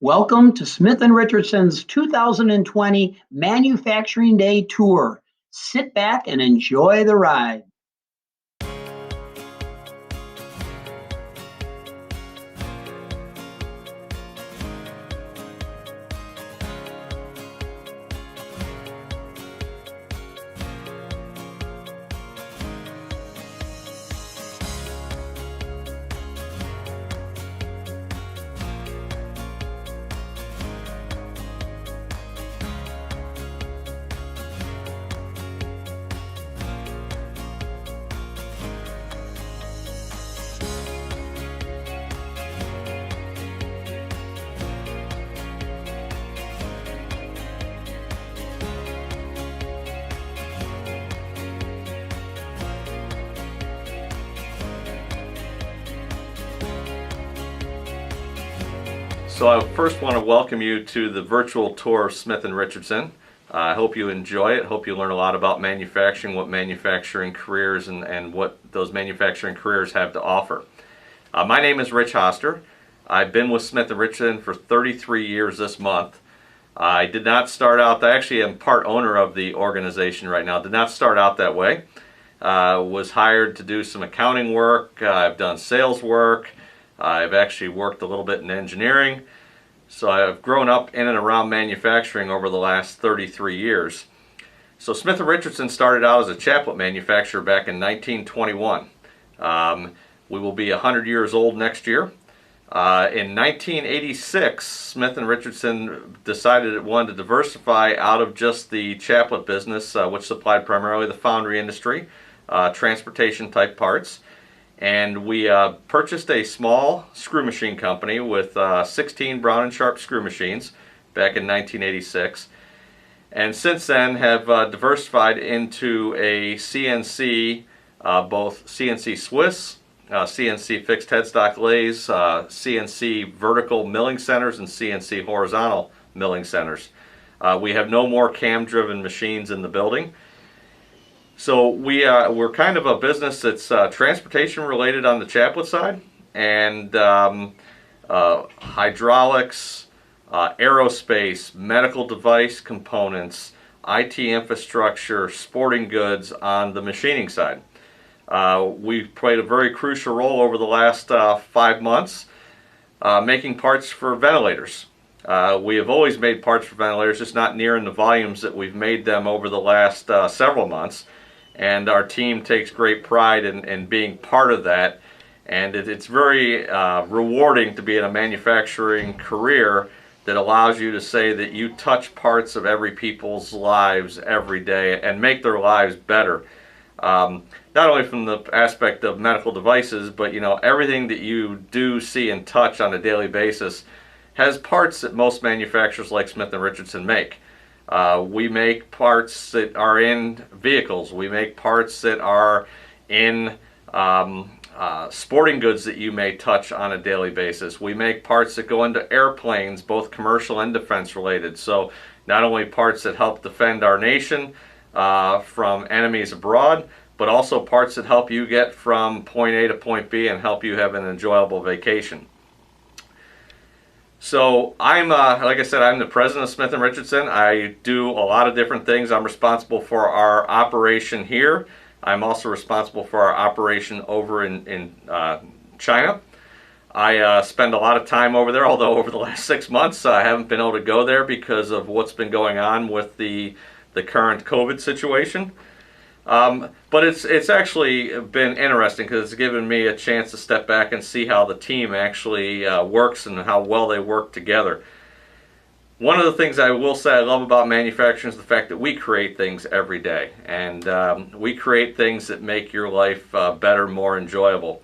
Welcome to Smith & Richardson's 2020 Manufacturing Day Tour. Sit back and enjoy the ride. So I first want to welcome you to the virtual tour of Smith & Richardson. I hope you enjoy it. Hope you learn a lot about manufacturing, what manufacturing careers and what those manufacturing careers have to offer. My name is Rich Hoster. I've been with Smith & Richardson for 33 years this month. I did not start out, I actually am part owner of the organization right now. Did not start out that way. Was hired to do some accounting work. I've done sales work. I've actually worked a little bit in engineering. So I've grown up in and around manufacturing over the last 33 years. So Smith & Richardson started out as a chaplet manufacturer back in 1921. We will be 100 years old next year. In 1986, Smith & Richardson decided it wanted to diversify out of just the chaplet business, which supplied primarily the foundry industry, transportation type parts. And we purchased a small screw machine company with 16 Brown & Sharp screw machines back in 1986. And since then have diversified into a CNC, both CNC Swiss, CNC fixed headstock lathes, CNC vertical milling centers, and CNC horizontal milling centers. We have no more cam-driven machines in the building. So we're kind of a business that's transportation related on the chaplet side, and hydraulics, aerospace, medical device components, IT infrastructure, sporting goods on the machining side. We've played a very crucial role over the last 5 months making parts for ventilators. We have always made parts for ventilators, just not near in the volumes that we've made them over the last several months. And our team takes great pride in being part of that. And it's very rewarding to be in a manufacturing career that allows you to say that you touch parts of every people's lives every day and make their lives better. Not only from the aspect of medical devices, but everything that you do, see, and touch on a daily basis has parts that most manufacturers like Smith & Richardson make. We make parts that are in vehicles. We make parts that are in sporting goods that you may touch on a daily basis. We make parts that go into airplanes, both commercial and defense related. So not only parts that help defend our nation from enemies abroad, but also parts that help you get from point A to point B and help you have an enjoyable vacation. So I'm, like I said, I'm the president of Smith & Richardson. I do a lot of different things. I'm responsible for our operation here. I'm also responsible for our operation over in China. I spend a lot of time over there, although over the last 6 months I haven't been able to go there because of what's been going on with the current COVID situation. But it's actually been interesting because it's given me a chance to step back and see how the team actually works and how well they work together. One of the things I will say I love about manufacturing is the fact that we create things every day, and we create things that make your life better, more enjoyable.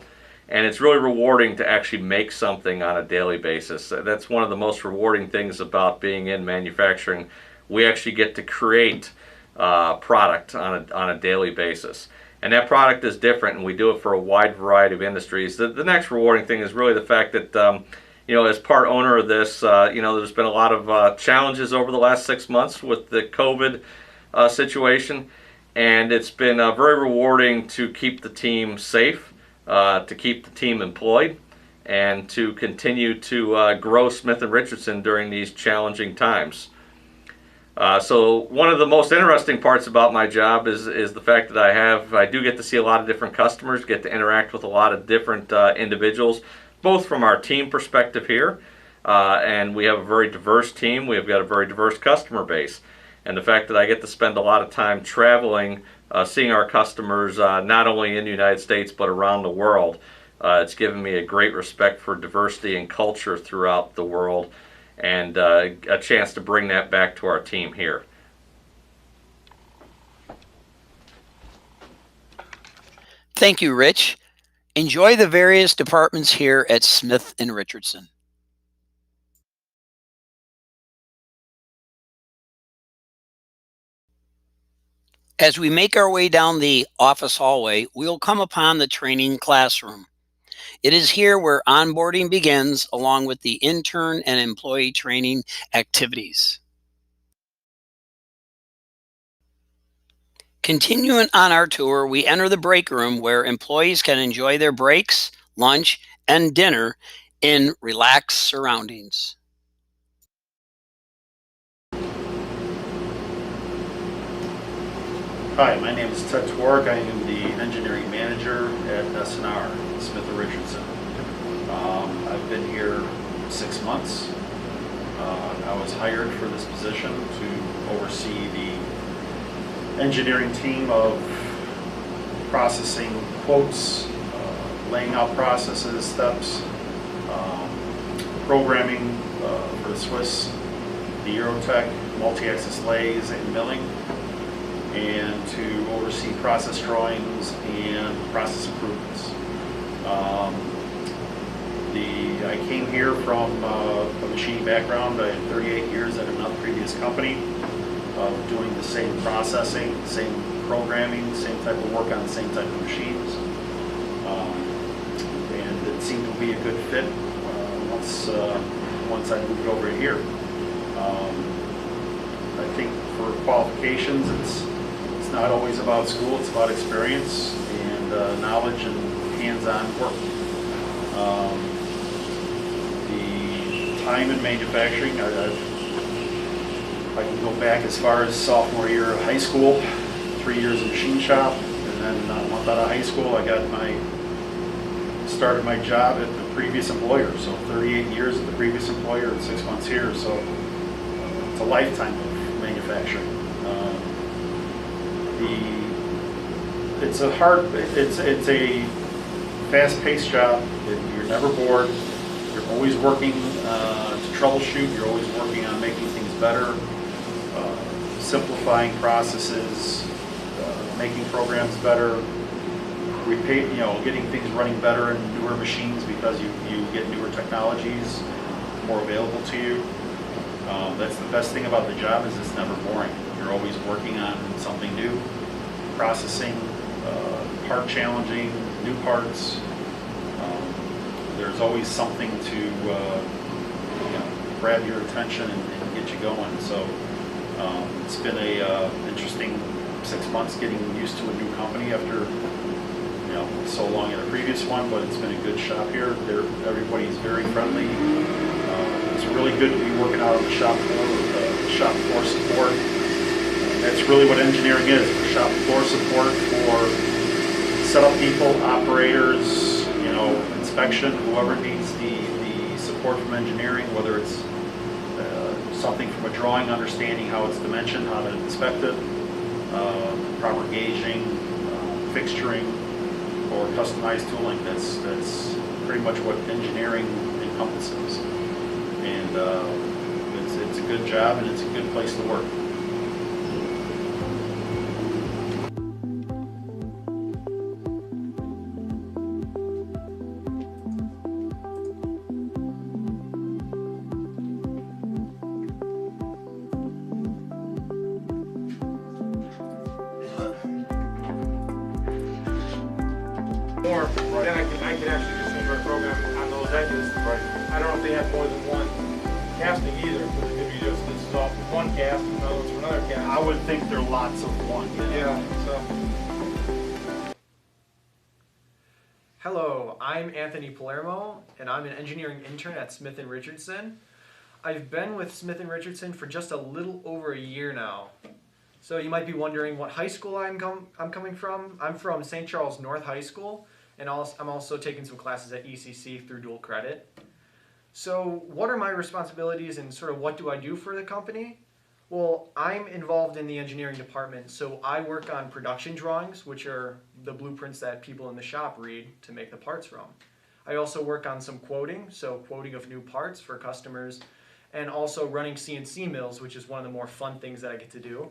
And it's really rewarding to actually make something on a daily basis. That's one of the most rewarding things about being in manufacturing. We actually get to create product on a daily basis, and that product is different, and we do it for a wide variety of industries. The next rewarding thing is really the fact that as part owner of this, there's been a lot of challenges over the last 6 months with the COVID situation, and it's been very rewarding to keep the team safe, to keep the team employed, and to continue to grow Smith & Richardson during these challenging times. So one of the most interesting parts about my job is the fact that I do get to see a lot of different customers, get to interact with a lot of different individuals, both from our team perspective here, and we have a very diverse team. We've got a very diverse customer base. And the fact that I get to spend a lot of time traveling, seeing our customers not only in the United States but around the world, it's given me a great respect for diversity and culture throughout the world, and a chance to bring that back to our team here. Thank you, Rich. Enjoy the various departments here at Smith & Richardson. As we make our way down the office hallway, we'll come upon the training classroom. It is here where onboarding begins, along with the intern and employee training activities. Continuing on our tour, we enter the break room where employees can enjoy their breaks, lunch, and dinner in relaxed surroundings. Hi, my name is Ted Twark. I am the engineering manager at S&R, Smith & Richardson. I've been here 6 months. I was hired for this position to oversee the engineering team of processing quotes, laying out processes, steps, programming for the Swiss, the Eurotech, multi-axis lathes, and milling, and to oversee process drawings and process improvements. I came here from a machining background. I had 38 years at another previous company of doing the same processing, same programming, same type of work on the same type of machines. And it seemed to be a good fit once I moved over here. I think for qualifications, it's not always about school, it's about experience and knowledge and hands-on work. The time in manufacturing, I can go back as far as sophomore year of high school, 3 years in machine shop, and then a month out of high school, I started my job at the previous employer. So 38 years at the previous employer and 6 months here. So it's a lifetime of manufacturing. It's a fast-paced job. You're never bored. You're always working to troubleshoot. You're always working on making things better, simplifying processes, making programs better, getting things running better in newer machines because you get newer technologies more available to you. That's the best thing about the job, is it's never boring. You're always working on something new, processing, part challenging, new parts. There's always something to grab your attention and get you going. So it's been a interesting 6 months getting used to a new company after so long in a previous one, but it's been a good shop here. Everybody's very friendly. It's really good to be working out on the shop floor with shop floor support. That's really what engineering is, for shop floor support, for setup people, operators, inspection, whoever needs the support from engineering, whether it's something from a drawing, understanding how it's dimensioned, how to inspect it, proper gauging, fixturing, or customized tooling. That's pretty much what engineering encompasses. And it's a good job, and it's a good place to work. More, then I can actually just enter a program on those edges. Right. I don't know if they have more than one casting either, because it could be just, this is off one cast, and another one's from another cast. I would think there are lots of one. Yeah, so. Hello, I'm Anthony Palermo, and I'm an engineering intern at Smith & Richardson. I've been with Smith & Richardson for just a little over a year now. So you might be wondering what high school I'm coming from. I'm from St. Charles North High School, and I'm also taking some classes at ECC through dual credit. So what are my responsibilities and sort of what do I do for the company? Well, I'm involved in the engineering department, so I work on production drawings, which are the blueprints that people in the shop read to make the parts from. I also work on some quoting, so quoting of new parts for customers, and also running CNC mills, which is one of the more fun things that I get to do.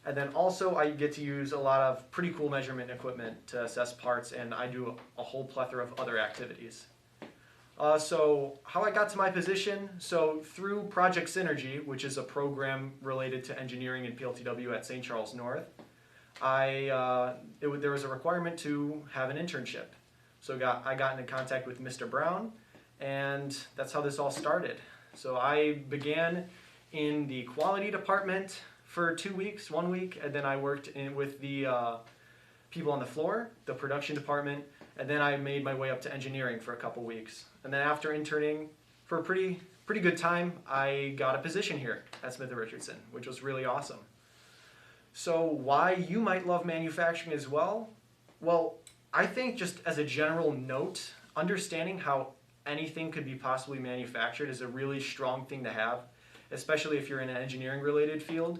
And then also I get to use a lot of pretty cool measurement equipment to assess parts, and I do a whole plethora of other activities. So how I got to my position, so through Project Synergy, which is a program related to engineering and PLTW at St. Charles North, there was a requirement to have an internship. So I got into contact with Mr. Brown, and that's how this all started. So I began in the quality department for 2 weeks, 1 week, and then I worked with the people on the floor, the production department, and then I made my way up to engineering for a couple weeks. And then after interning for a pretty good time, I got a position here at Smith & Richardson, which was really awesome. So why you might love manufacturing as well? Well, I think just as a general note, understanding how anything could be possibly manufactured is a really strong thing to have, especially if you're in an engineering related field.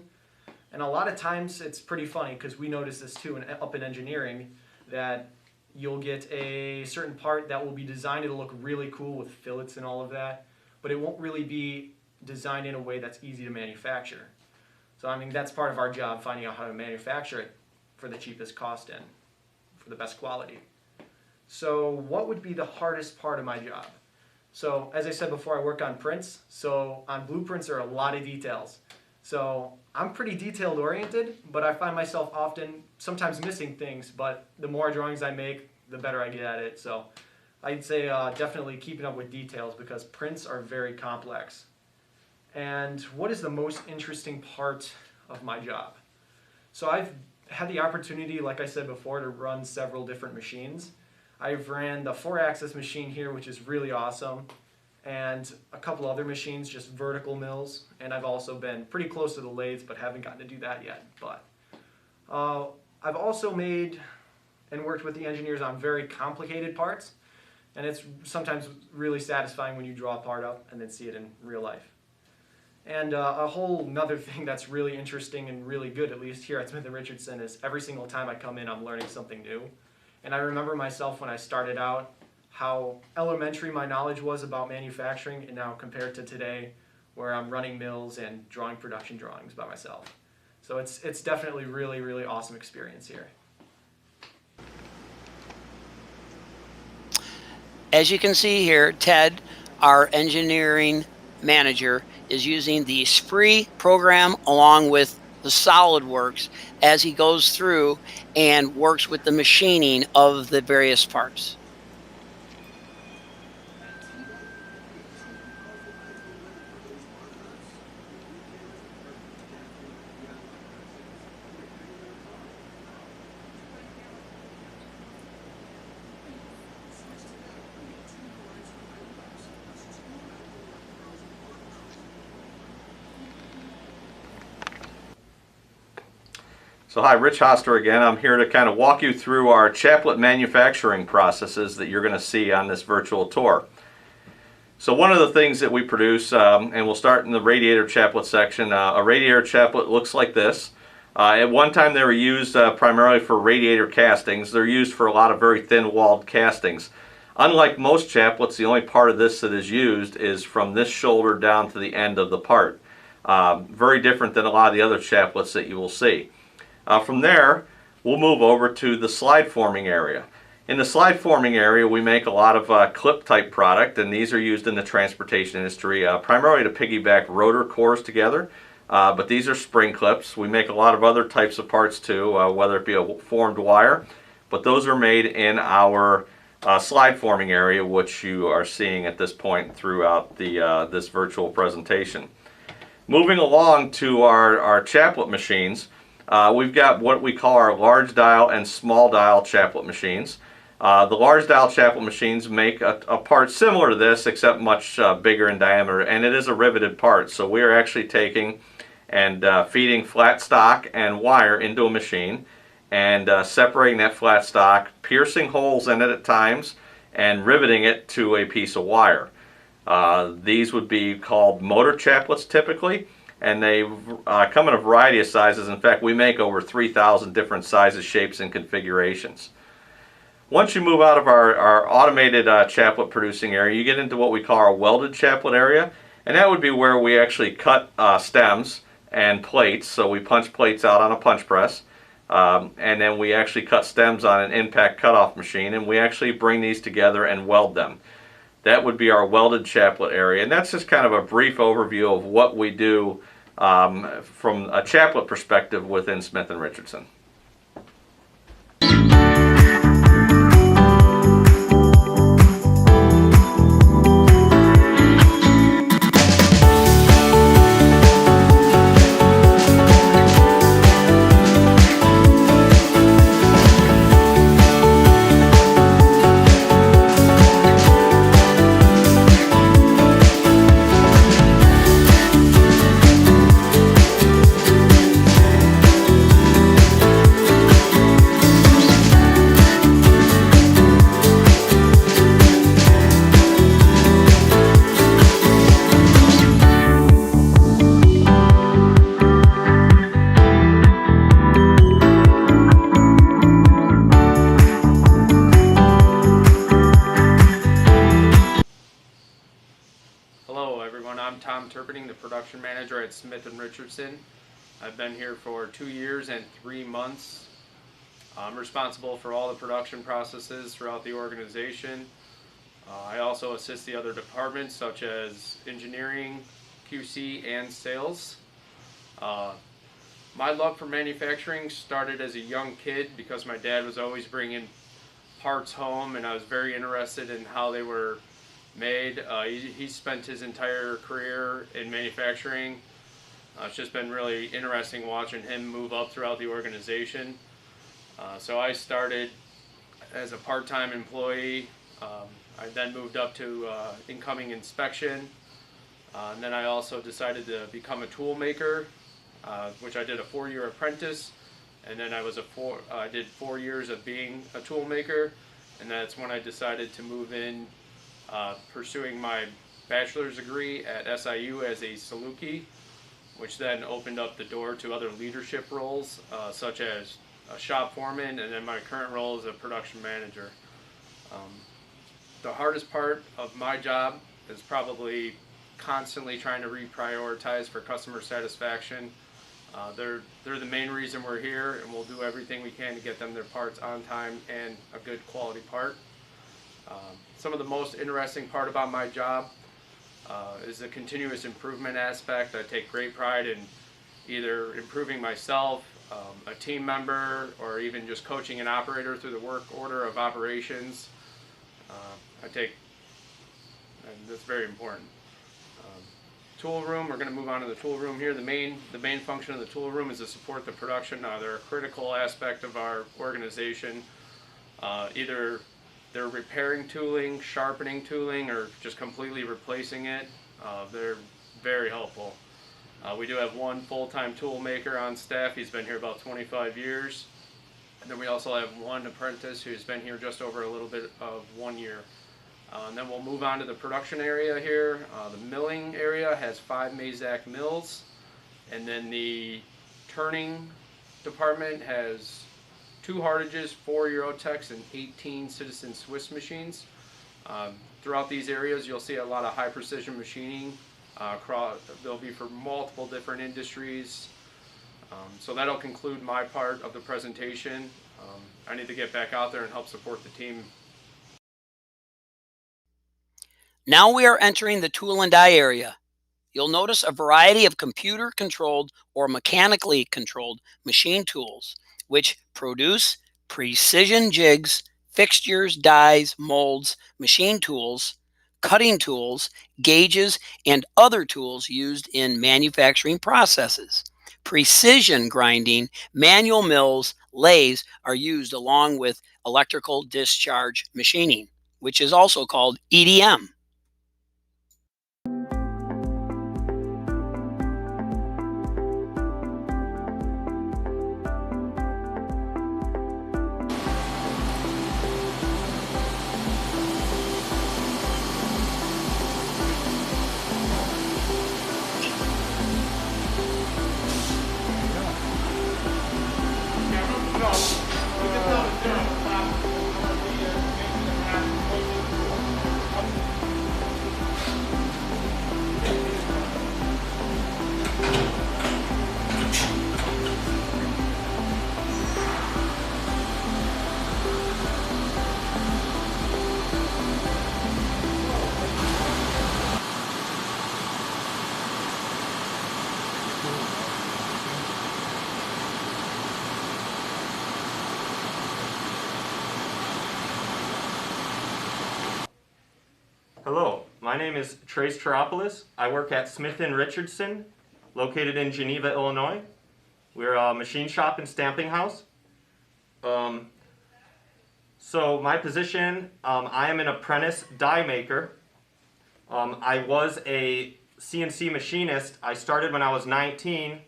And a lot of times it's pretty funny because we notice this too up in engineering, that you'll get a certain part that will be designed to look really cool with fillets and all of that, but it won't really be designed in a way that's easy to manufacture. So I mean, that's part of our job, finding out how to manufacture it for the cheapest cost and for the best quality. So what would be the hardest part of my job? So as I said before, I work on prints. So on blueprints there are a lot of details. So I'm pretty detailed oriented, but I find myself often sometimes missing things, but the more drawings I make, the better I get at it. So I'd say definitely keeping up with details because prints are very complex. And what is the most interesting part of my job? So I've had the opportunity, like I said before, to run several different machines. I've ran the 4-axis machine here, which is really awesome, and a couple other machines, just vertical mills, and I've also been pretty close to the lathes, but haven't gotten to do that yet. But I've also made and worked with the engineers on very complicated parts, and it's sometimes really satisfying when you draw a part up and then see it in real life. And a whole nother thing that's really interesting and really good, at least here at Smith & Richardson, is every single time I come in, I'm learning something new. And I remember myself when I started out, how elementary my knowledge was about manufacturing, and now compared to today, where I'm running mills and drawing production drawings by myself. So it's definitely really, really awesome experience here. As you can see here, Ted, our engineering manager, is using the Spree program along with the SolidWorks as he goes through and works with the machining of the various parts. So hi, Rich Hoster again. I'm here to kind of walk you through our chaplet manufacturing processes that you're going to see on this virtual tour. So one of the things that we produce, and we'll start in the radiator chaplet section, a radiator chaplet looks like this. At one time they were used primarily for radiator castings. They're used for a lot of very thin-walled castings. Unlike most chaplets, the only part of this that is used is from this shoulder down to the end of the part. Very different than a lot of the other chaplets that you will see. From there, we'll move over to the slide forming area. In the slide forming area, we make a lot of clip type product, and these are used in the transportation industry primarily to piggyback rotor cores together. But these are spring clips. We make a lot of other types of parts too, whether it be a formed wire, but those are made in our slide forming area, which you are seeing at this point throughout this virtual presentation. Moving along to our chaplet machines, we've got what we call our large dial and small dial chaplet machines. The large dial chaplet machines make a part similar to this, except much bigger in diameter, and it is a riveted part. So we are actually taking and feeding flat stock and wire into a machine and separating that flat stock, piercing holes in it at times, and riveting it to a piece of wire. These would be called motor chaplets typically, and they come in a variety of sizes. In fact, we make over 3,000 different sizes, shapes, and configurations. Once you move out of our automated chaplet producing area, you get into what we call our welded chaplet area, and that would be where we actually cut stems and plates. So we punch plates out on a punch press, and then we actually cut stems on an impact cutoff machine, and we actually bring these together and weld them. That would be our welded chaplet area, and that's just kind of a brief overview of what we do from a chaplet perspective within Smith & Richardson. The production manager at Smith & Richardson. I've been here for 2 years and 3 months. I'm responsible for all the production processes throughout the organization. I also assist the other departments such as engineering, QC, and sales. My love for manufacturing started as a young kid because my dad was always bringing parts home, and I was very interested in how they were made. He spent his entire career in manufacturing. It's just been really interesting watching him move up throughout the organization. So I started as a part-time employee. I then moved up to incoming inspection. And then I also decided to become a tool maker, which I did a 4-year apprentice. And then I did 4 years of being a tool maker. And that's when I decided to move in, pursuing my bachelor's degree at SIU as a Saluki, which then opened up the door to other leadership roles, such as a shop foreman, and then my current role as a production manager. The hardest part of my job is probably constantly trying to reprioritize for customer satisfaction. They're the main reason we're here, and we'll do everything we can to get them their parts on time and a good quality part. Some of the most interesting part about my job is the continuous improvement aspect. I take great pride in either improving myself, a team member, or even just coaching an operator through the work order of operations. And that's very important. Tool room, we're going to move on to the tool room here. The main function of the tool room is to support the production. They're a critical aspect of our organization. Either they're repairing tooling, sharpening tooling, or just completely replacing it. They're very helpful. We do have one full-time tool maker on staff. He's been here about 25 years. And then we also have one apprentice who's been here just over a little bit of 1 year. And then we'll move on to the production area here. The milling area has 5 Mazak mills. And then the turning department has 2 Hartages, 4 Eurotechs, and 18 Citizen Swiss machines. Throughout these areas, you'll see a lot of high precision machining. They'll be for multiple different industries. So that'll conclude my part of the presentation. I need to get back out there and help support the team. Now we are entering the tool and die area. You'll notice a variety of computer-controlled or mechanically controlled machine tools, which produce precision jigs, fixtures, dies, molds, machine tools, cutting tools, gauges, and other tools used in manufacturing processes. Precision grinding, manual mills, lathes are used along with electrical discharge machining, which is also called EDM. Hello, my name is Trace Teropoulos. I work at Smith & Richardson, located in Geneva, Illinois. We're a machine shop and stamping house. So my position, I am an apprentice die maker. I was a CNC machinist. I started when I was 19.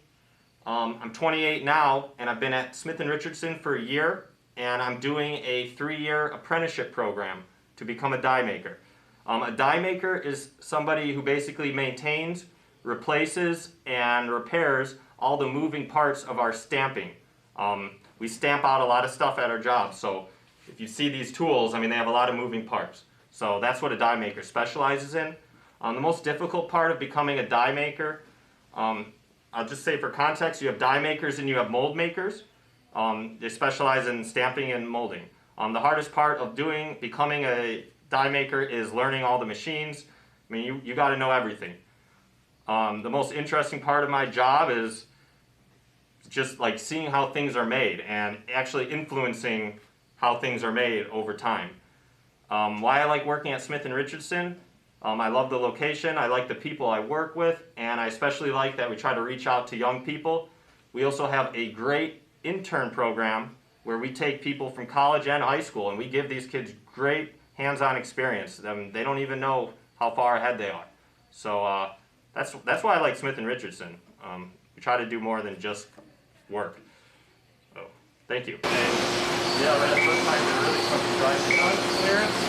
I'm 28 now, and I've been at Smith & Richardson for a year, and I'm doing a 3-year apprenticeship program to become a die maker. A die maker is somebody who basically maintains, replaces, and repairs all the moving parts of our stamping. We stamp out a lot of stuff at our job, so if you see these tools, I mean, they have a lot of moving parts. So that's what a die maker specializes in. The most difficult part of becoming a die maker, I'll just say for context, you have die makers and you have mold makers. They specialize in stamping and molding. The hardest part of becoming a die maker is learning all the machines. I mean, you got to know everything. The most interesting part of my job is just like seeing how things are made and actually influencing how things are made over time. Why I like working at Smith & Richardson, I love the location, I like the people I work with, and I especially like that we try to reach out to young people. We also have a great intern program where we take people from college and high school and we give these kids great hands-on experience. They don't even know how far ahead they are. So that's why I like Smith & Richardson. We try to do more than just work. So, thank you. Yeah, that's the first time to really come to driving on clearance.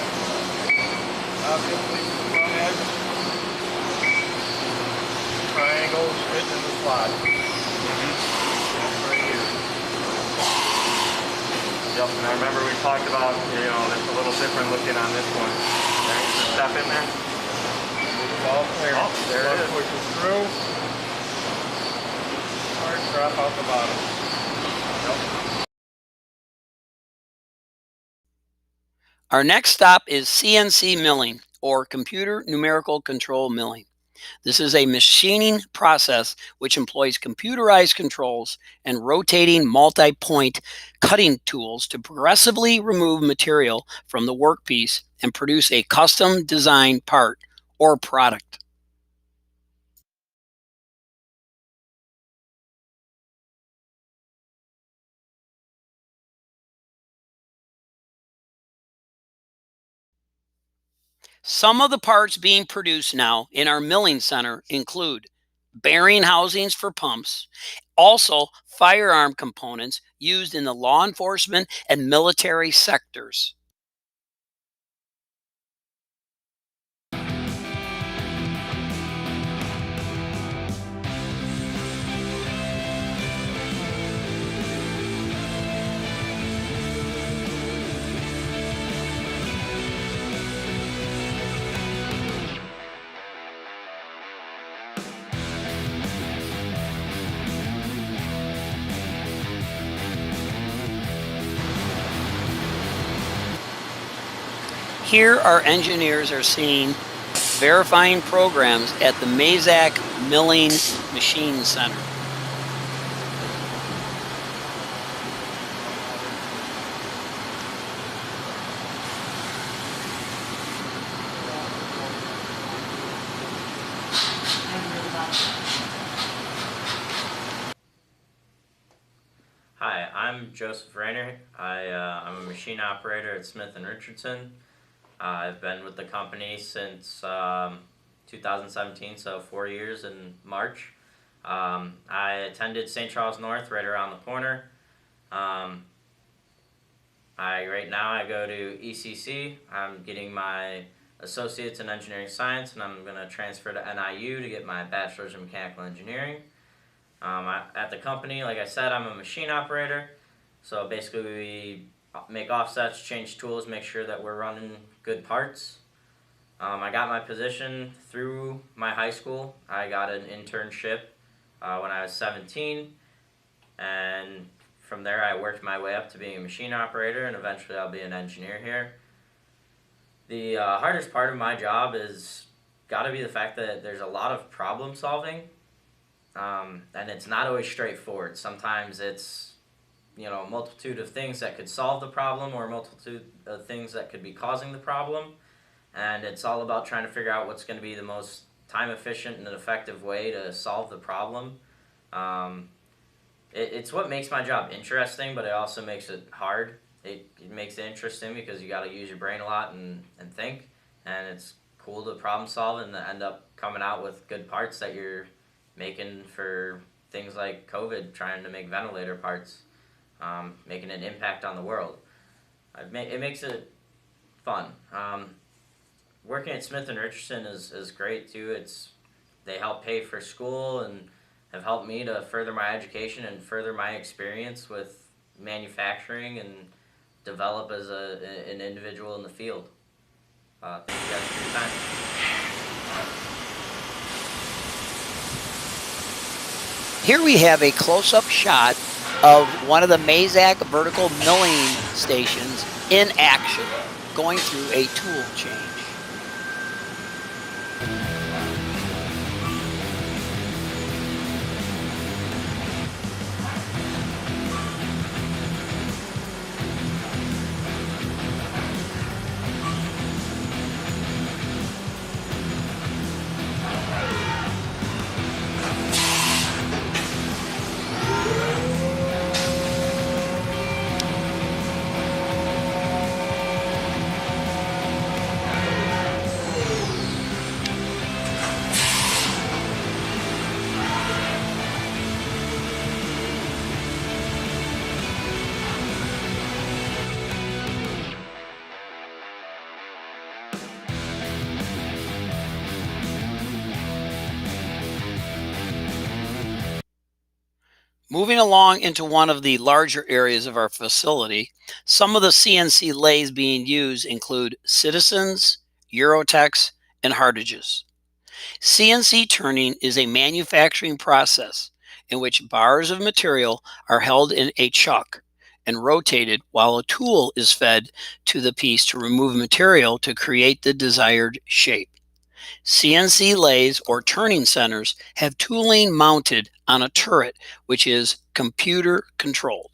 Obviously, the front edge. Triangle, fit in the slot. Right here. Yep, and I remember we talked about, that's a little different looking on this one. There's the step in there. It's all clear. Oh, there it is. Pushes through. Hard drop out the bottom. Yep. Our next stop is CNC milling, or computer numerical control milling. This is a machining process which employs computerized controls and rotating multi-point cutting tools to progressively remove material from the workpiece and produce a custom designed part or product. Some of the parts being produced now in our milling center include bearing housings for pumps, also firearm components used in the law enforcement and military sectors. Here our engineers are seeing verifying programs at the Mazak Milling Machine Center. Hi, I'm Joseph Rayner. I'm a machine operator at Smith & Richardson. I've been with the company since 2017, so 4 years in March. I attended St. Charles North right around the corner. Right now I go to ECC. I'm getting my Associates in Engineering Science, and I'm going to transfer to NIU to get my Bachelor's in Mechanical Engineering. At the company, like I said, I'm a machine operator. So basically we make offsets, change tools, make sure that we're running good parts. I got my position through my high school. I got an internship when I was 17, and from there I worked my way up to being a machine operator, and eventually I'll be an engineer here. The hardest part of my job is got to be the fact that there's a lot of problem solving, and it's not always straightforward. Sometimes it's a multitude of things that could solve the problem, or a multitude of things that could be causing the problem, and it's all about trying to figure out what's going to be the most time efficient and effective way to solve the problem. It's what makes my job interesting, but it also makes it hard. It makes it interesting because you got to use your brain a lot and think, and it's cool to problem solve and end up coming out with good parts that you're making for things like COVID, trying to make ventilator parts, making an impact on the world. It makes it fun. Working at Smith & Richardson is great too. They help pay for school and have helped me to further my education and further my experience with manufacturing and develop as an individual in the field. Thank you guys for your time. Here we have a close-up shot of one of the Mazak vertical milling stations in action, going through a tool change. Moving along into one of the larger areas of our facility, some of the CNC lathes being used include Citizens, Eurotex, and Hartages. CNC turning is a manufacturing process in which bars of material are held in a chuck and rotated while a tool is fed to the piece to remove material to create the desired shape. CNC lathes or turning centers have tooling mounted on a turret, which is computer controlled.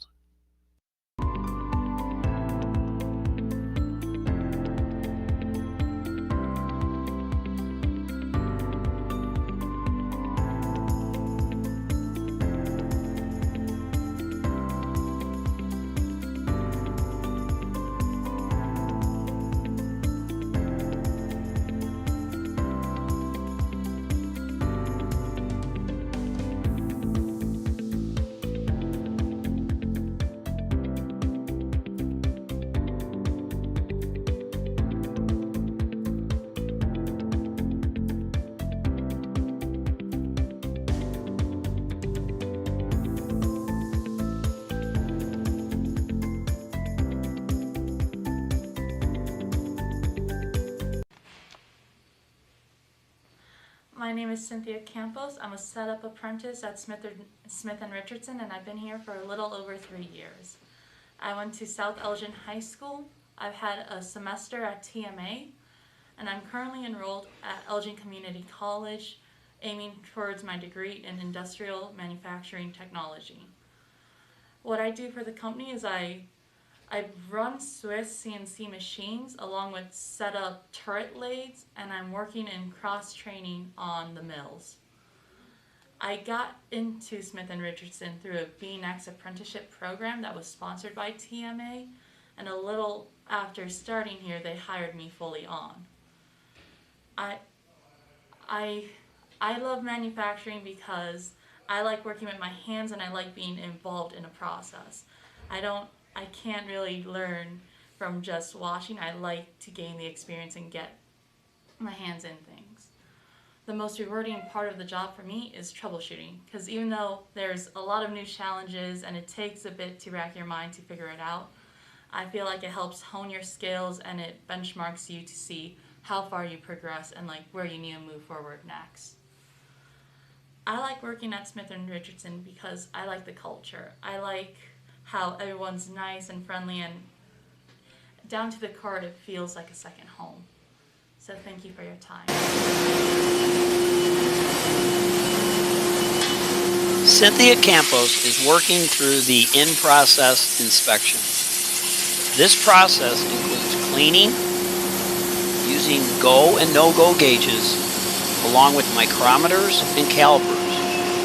My name is Cynthia Campos. I'm a setup apprentice at Smith & Richardson, and I've been here for a little over 3 years. I went to South Elgin High School. I've had a semester at TMA, and I'm currently enrolled at Elgin Community College, aiming towards my degree in industrial manufacturing technology. What I do for the company is I run Swiss CNC machines along with set up turret lathes, and I'm working in cross-training on the mills. I got into Smith & Richardson through a B-Next apprenticeship program that was sponsored by TMA, and a little after starting here, they hired me fully on. I love manufacturing because I like working with my hands and I like being involved in a process. I can't really learn from just watching. I like to gain the experience and get my hands in things. The most rewarding part of the job for me is troubleshooting, because even though there's a lot of new challenges and it takes a bit to rack your mind to figure it out, I feel like it helps hone your skills and it benchmarks you to see how far you progress and like where you need to move forward next. I like working at Smith & Richardson because I like the culture. I like how everyone's nice and friendly, and down to the core it feels like a second home. So thank you for your time. Cynthia Campos is working through the in-process inspection. This process includes cleaning, using go and no-go gauges, along with micrometers and calipers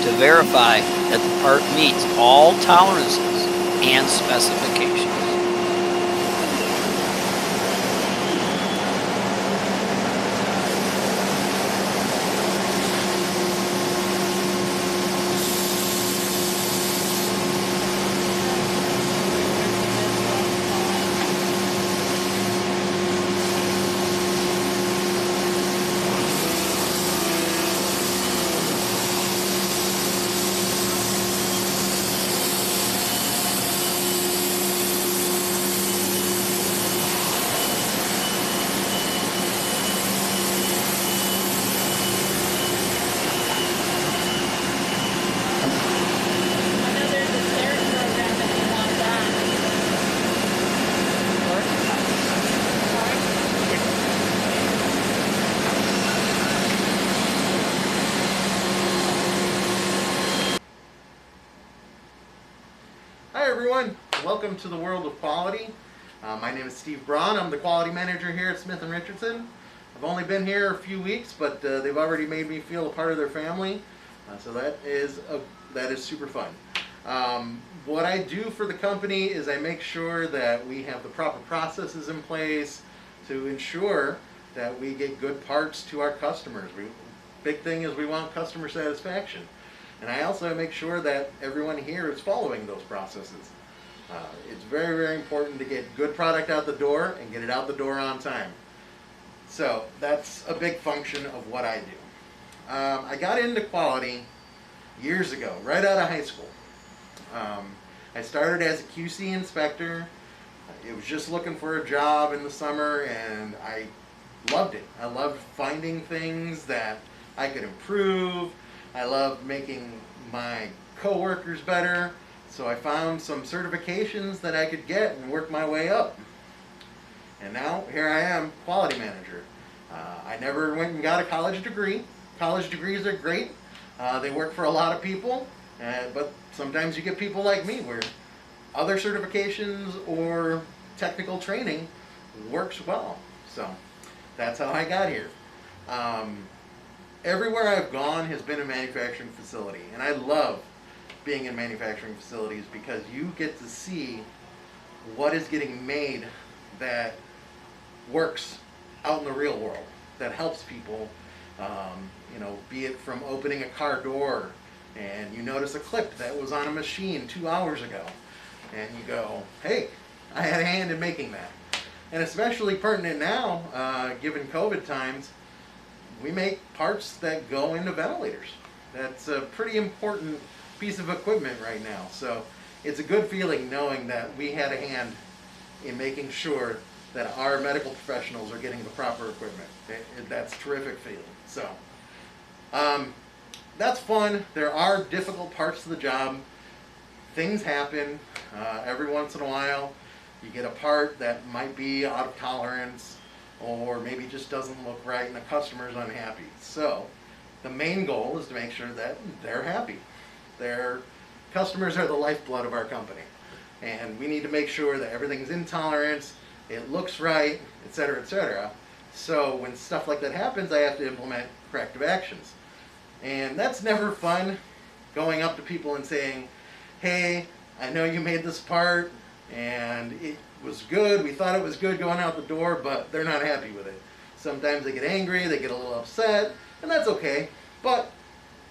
to verify that the part meets all tolerances and specifications. Hi everyone, welcome to the world of quality. My name is Steve Braun. I'm the quality manager here at Smith & Richardson. I've only been here a few weeks, but they've already made me feel a part of their family, so that is super fun. What I do for the company is I make sure that we have the proper processes in place to ensure that we get good parts to our customers. Big thing is we want customer satisfaction. And I also make sure that everyone here is following those processes. It's very, very important to get good product out the door and get it out the door on time. So that's a big function of what I do. I got into quality years ago, right out of high school. I started as a QC inspector. It was just looking for a job in the summer, and I loved it. I loved finding things that I could improve. I loved making my coworkers better, so I found some certifications that I could get and work my way up. And now here I am, quality manager. I never went and got a college degree. College degrees are great. They work for a lot of people, but sometimes you get people like me where other certifications or technical training works well. So that's how I got here. Everywhere I've gone has been a manufacturing facility, and I love being in manufacturing facilities because you get to see what is getting made that works out in the real world, that helps people, be it from opening a car door and you notice a clip that was on a machine 2 hours ago, and you go, hey, I had a hand in making that. And especially pertinent now, given COVID times, we make parts that go into ventilators. That's a pretty important piece of equipment right now. So it's a good feeling knowing that we had a hand in making sure that our medical professionals are getting the proper equipment. That's a terrific feeling. So that's fun. There are difficult parts to the job. Things happen every once in a while. You get a part that might be out of tolerance, or maybe just doesn't look right and the customer's unhappy. So the main goal is to make sure that they're happy. Their customers are the lifeblood of our company, and we need to make sure that everything's in tolerance, it looks right, etc., etc. So when stuff like that happens, I have to implement corrective actions. And that's never fun, going up to people and saying, hey, I know you made this part and it was good, we thought it was good going out the door, but they're not happy with it. Sometimes they get angry, they get a little upset, and that's okay. But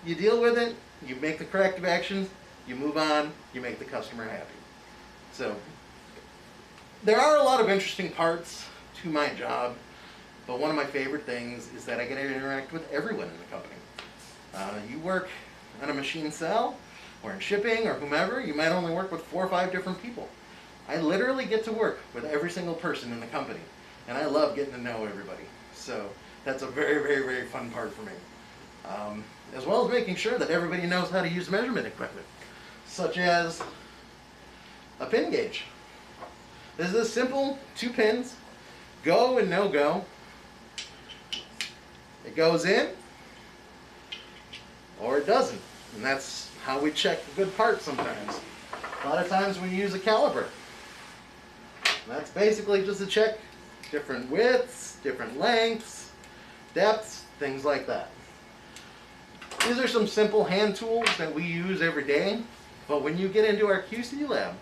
you deal with it, you make the corrective actions, you move on, you make the customer happy. So there are a lot of interesting parts to my job, but one of my favorite things is that I get to interact with everyone in the company. You work on a machine cell or in shipping or whomever, you might only work with 4 or 5 different people. I literally get to work with every single person in the company, and I love getting to know everybody. So that's a very, very, very fun part for me. As well as making sure that everybody knows how to use measurement equipment, such as a pin gauge. This is a simple 2 pins, go and no go. It goes in, or it doesn't. And that's how we check a good part sometimes. A lot of times we use a caliper. And that's basically just to check different widths, different lengths, depths, things like that. These are some simple hand tools that we use every day, but when you get into our QC lab,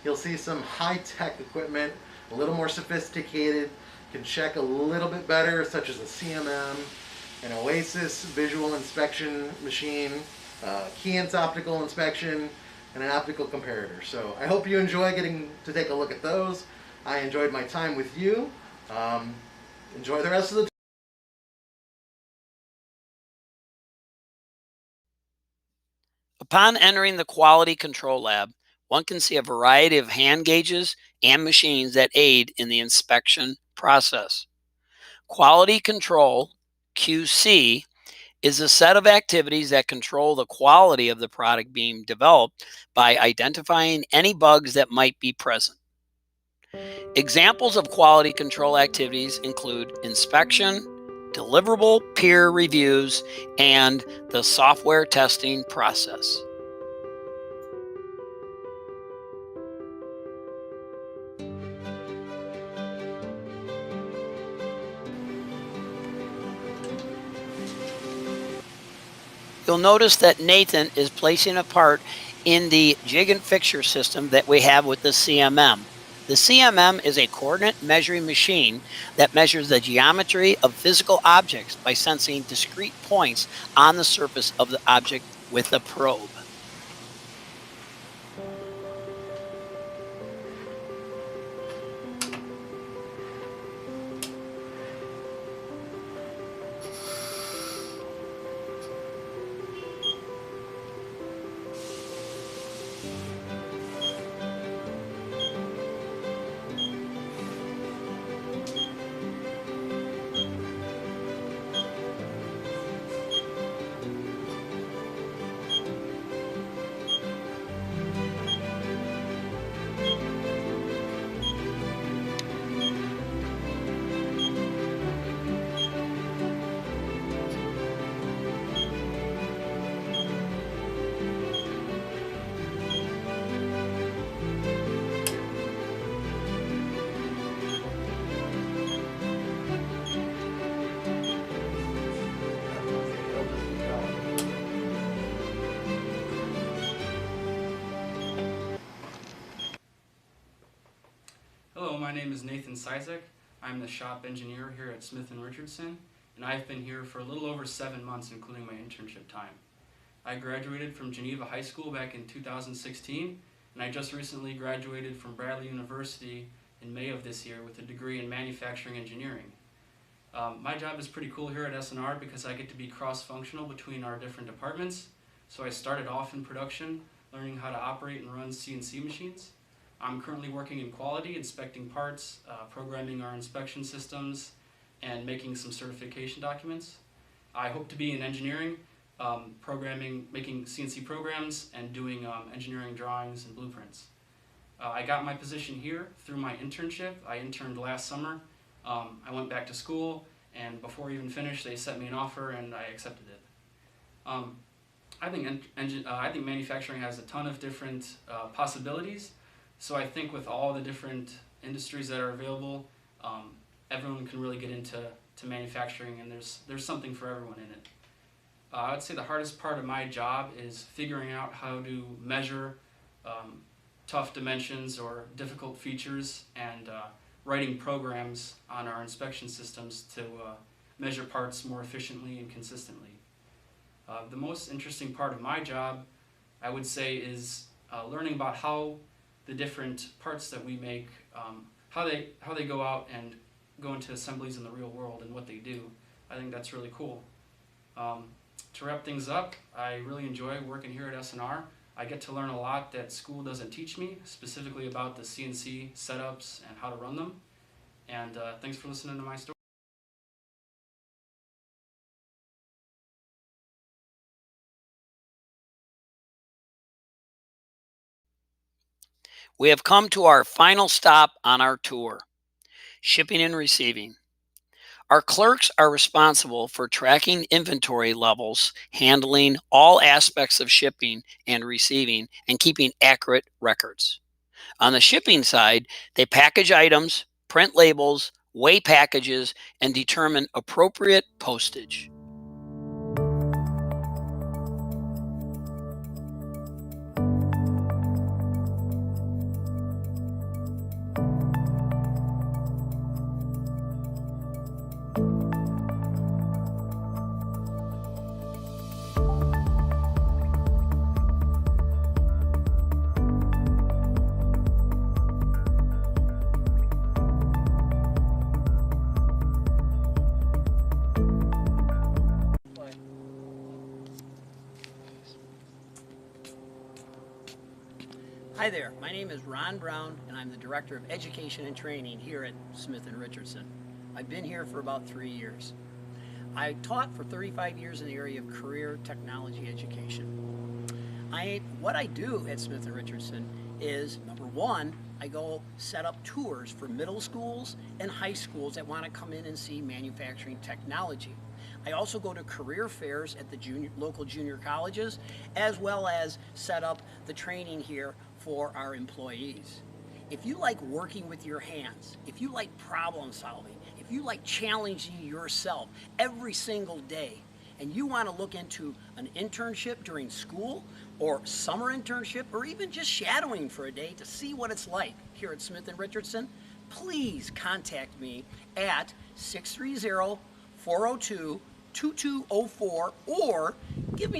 you'll see some high-tech equipment, a little more sophisticated, can check a little bit better, such as a CMM, an Oasis visual inspection machine, Keyence optical inspection, and an optical comparator. So I hope you enjoy getting to take a look at those. I enjoyed my time with you. Enjoy the rest of the Upon entering the quality control lab, one can see a variety of hand gauges and machines that aid in the inspection process. Quality control, QC, is a set of activities that control the quality of the product being developed by identifying any bugs that might be present. Examples of quality control activities include inspection, deliverable peer reviews, and the software testing process. You'll notice that Nathan is placing a part in the jig and fixture system that we have with the CMM. The CMM is a coordinate measuring machine that measures the geometry of physical objects by sensing discrete points on the surface of the object with a probe. Hello, my name is Nathan Sizek. I'm the shop engineer here at Smith & Richardson, and I've been here for a little over 7 months, including my internship time. I graduated from Geneva High School back in 2016, and I just recently graduated from Bradley University in May of this year with a degree in manufacturing engineering. My job is pretty cool here at S&R because I get to be cross-functional between our different departments. So I started off in production, learning how to operate and run CNC machines. I'm currently working in quality, inspecting parts, programming our inspection systems, and making some certification documents. I hope to be in engineering, programming, making CNC programs, and doing engineering drawings and blueprints. I got my position here through my internship. I interned last summer. I went back to school, and before I even finished, they sent me an offer, and I accepted it. I think manufacturing has a ton of different possibilities. So I think with all the different industries that are available, everyone can really get into manufacturing, and there's something for everyone in it. I would say the hardest part of my job is figuring out how to measure tough dimensions or difficult features, and writing programs on our inspection systems to measure parts more efficiently and consistently. The most interesting part of my job, I would say, is learning about how the different parts that we make, how they go out and go into assemblies in the real world and what they do. I think that's really cool. To wrap things up, I really enjoy working here at S&R. I get to learn a lot that school doesn't teach me, specifically about the CNC setups and how to run them. And thanks for listening to my story. We have come to our final stop on our tour, shipping and receiving. Our clerks are responsible for tracking inventory levels, handling all aspects of shipping and receiving, and keeping accurate records. On the shipping side, they package items, print labels, weigh packages, and determine appropriate postage. Hi there, my name is Ron Brown, and I'm the Director of Education and Training here at Smith & Richardson. I've been here for about 3 years. I taught for 35 years in the area of career technology education. What I do at Smith & Richardson is, number one, I go set up tours for middle schools and high schools that want to come in and see manufacturing technology. I also go to career fairs at the local junior colleges, as well as set up the training here for our employees. If you like working with your hands, if you like problem solving, if you like challenging yourself every single day, and you want to look into an internship during school or summer internship, or even just shadowing for a day to see what it's like here at Smith & Richardson, please contact me at 630-402-2204, or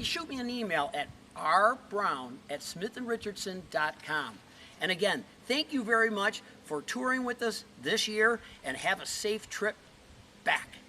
shoot me an email at rbrown@smithandrichardson.com. And again, thank you very much for touring with us this year, and have a safe trip back.